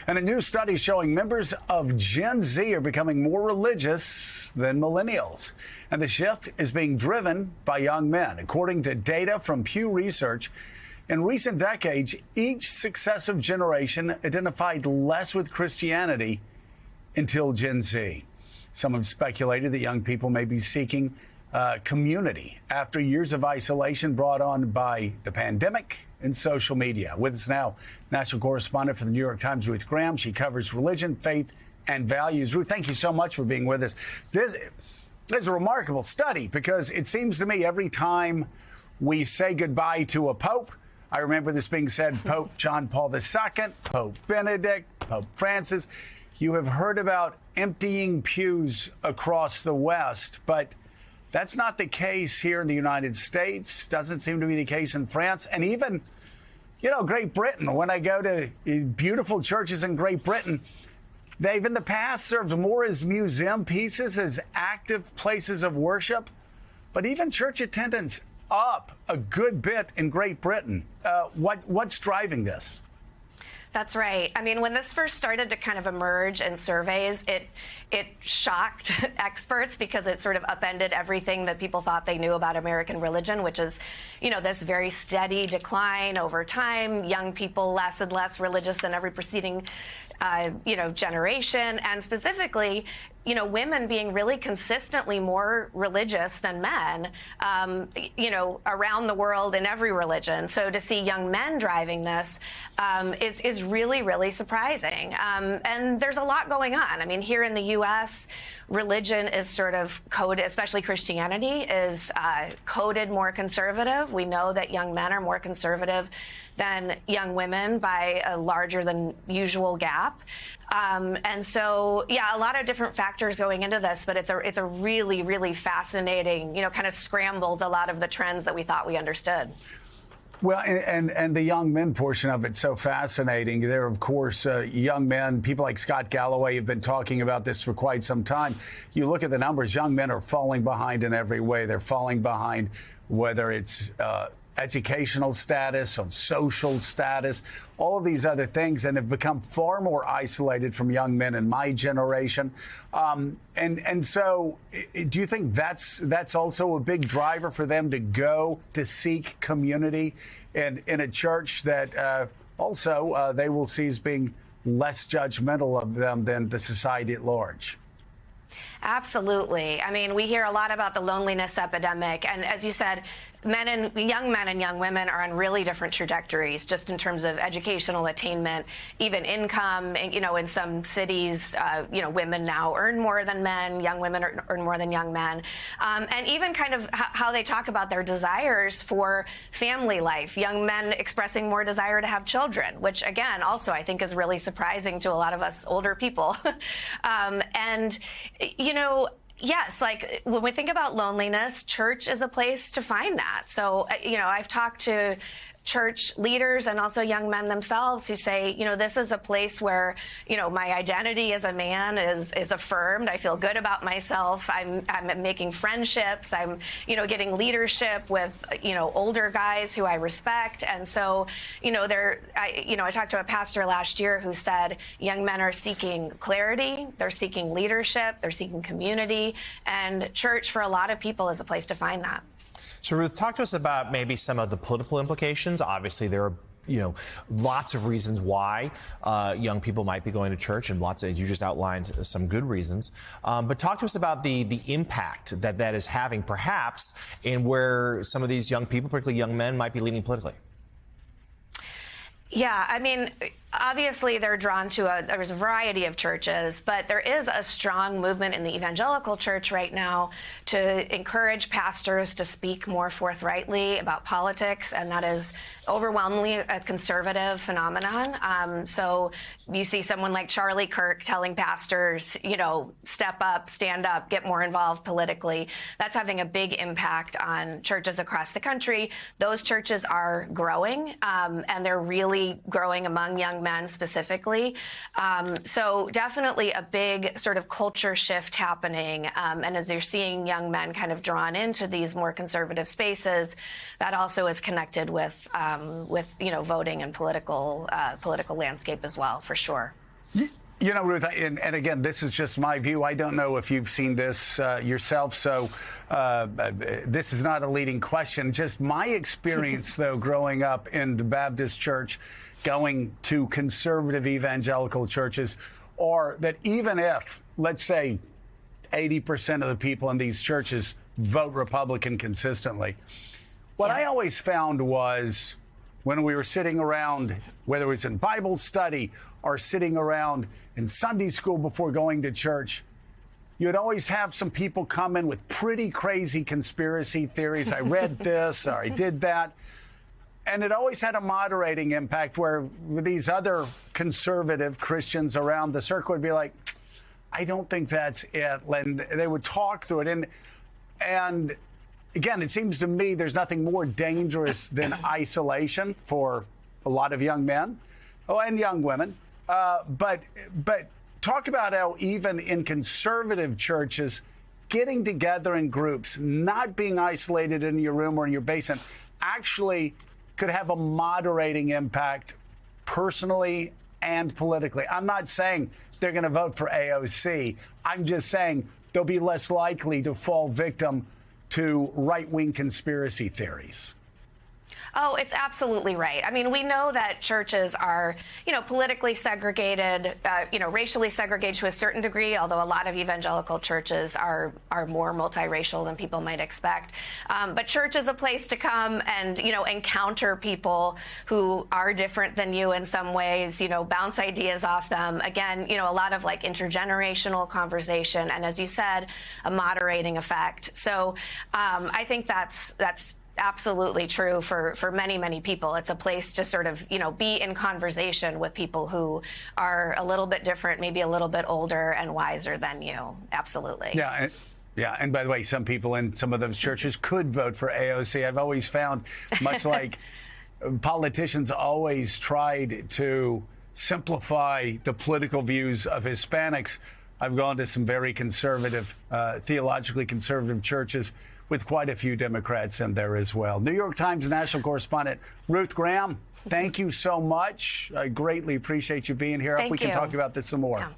And a new study showing members of Gen Z are becoming more religious than millennials. And the shift is being driven by young men. According to data from Pew Research, in recent decades, each successive generation identified less with Christianity until Gen Z. Some have speculated that young people may be seeking community after years of isolation brought on by the pandemic and social media. With us now, national correspondent for the New York Times, Ruth Graham. She covers religion, faith, and values. Ruth, thank you so much for being with us. This is a remarkable study because it seems to me every time we say goodbye to a pope, I remember this being said, Pope John Paul II, Pope Benedict, Pope Francis. You have heard about emptying pews across the West, but that's not the case here in the United States. Doesn't seem to be the case in France. And even, Great Britain. When I go to beautiful churches in Great Britain, they've in the past served more as museum pieces, as active places of worship. But even church attendance up a good bit in Great Britain. What's driving this? That's right. I mean, when this first started to kind of emerge in surveys, it shocked experts because it sort of upended everything that people thought they knew about American religion, which is, this very steady decline over time. Young people less and less religious than every preceding, generation, and specifically, women being really consistently more religious than men, around the world in every religion. So to see young men driving this is really, really surprising. And there's a lot going on. I mean, here in the U.S., religion is sort of coded, especially Christianity, is coded more conservative. We know that young men are more conservative than young women by a larger than usual gap. And so, a lot of different factors going into this, but it's a really, really fascinating, kind of scrambles a lot of the trends that we thought we understood. Well, and the young men portion of it's so fascinating. There are, of course, young men, people like Scott Galloway have been talking about this for quite some time. You look at the numbers, young men are falling behind in every way. They're falling behind, whether it's educational status, on social status, all of these other things, and have become far more isolated from young men in my generation. And so do you think that's also a big driver for them to go to seek community in a church that also they will see as being less judgmental of them than the society at large? Absolutely. I mean, we hear a lot about the loneliness epidemic. And as you said, young men and young women are on really different trajectories, just in terms of educational attainment, even income. In some cities, women now earn more than men. Young women earn more than young men. And even kind of how they talk about their desires for family life. Young men expressing more desire to have children, which, again, also I think is really surprising to a lot of us older people. Yes, like when we think about loneliness, church is a place to find that. So, I've talked to church leaders and also young men themselves who say, this is a place where, my identity as a man is affirmed. I feel good about myself. I'm making friendships. I'm, getting leadership with, older guys who I respect. And so, I talked to a pastor last year who said young men are seeking clarity. They're seeking leadership. They're seeking community. And church, for a lot of people, is a place to find that. So, Ruth, talk to us about maybe some of the political implications. Obviously, there are, lots of reasons why young people might be going to church, and lots, as you just outlined, some good reasons. But talk to us about the impact that is having, perhaps, in where some of these young people, particularly young men, might be leaning politically. Yeah, I mean, obviously they're drawn to there's a variety of churches, but there is a strong movement in the evangelical church right now to encourage pastors to speak more forthrightly about politics, and that is overwhelmingly a conservative phenomenon. So you see someone like Charlie Kirk telling pastors, step up, stand up, get more involved politically. That's having a big impact on churches across the country. Those churches are growing, and they're really growing among young men specifically. So definitely a big sort of culture shift happening. And as you're seeing young men kind of drawn into these more conservative spaces, that also is connected with voting and political landscape as well, for sure. You know, Ruth, and again, this is just my view. I don't know if you've seen this yourself, so this is not a leading question. Just my experience, though, growing up in the Baptist church, going to conservative evangelical churches, or that even if, let's say, 80% of the people in these churches vote Republican consistently, what I always found was when we were sitting around, whether it was in Bible study or sitting around in Sunday school before going to church, you'd always have some people come in with pretty crazy conspiracy theories. I read this or I did that. And it always had a moderating impact where these other conservative Christians around the circle would be like, I don't think that's it. And they would talk through it. And again, it seems to me there's nothing more dangerous than isolation for a lot of young men and young women. But talk about how even in conservative churches, getting together in groups, not being isolated in your room or in your basement, actually could have a moderating impact personally and politically. I'm not saying they're going to vote for AOC. I'm just saying they'll be less likely to fall victim to right-wing conspiracy theories. Oh, it's absolutely right. I mean, we know that churches are, politically segregated, racially segregated to a certain degree, although a lot of evangelical churches are more multiracial than people might expect. But church is a place to come and, encounter people who are different than you in some ways, bounce ideas off them. Again, a lot of like intergenerational conversation. And as you said, a moderating effect. So I think that's absolutely true for many, many people. It's a place to sort of, be in conversation with people who are a little bit different, maybe a little bit older and wiser than you. Absolutely. Yeah. Yeah. And by the way, some people in some of those churches could vote for AOC. I've always found, much like politicians always tried to simplify the political views of Hispanics, I've gone to some very conservative, theologically conservative churches with quite a few Democrats in there as well. New York Times national correspondent Ruth Graham, thank you so much. I greatly appreciate you being here. I hope we can talk about this some more. Yeah.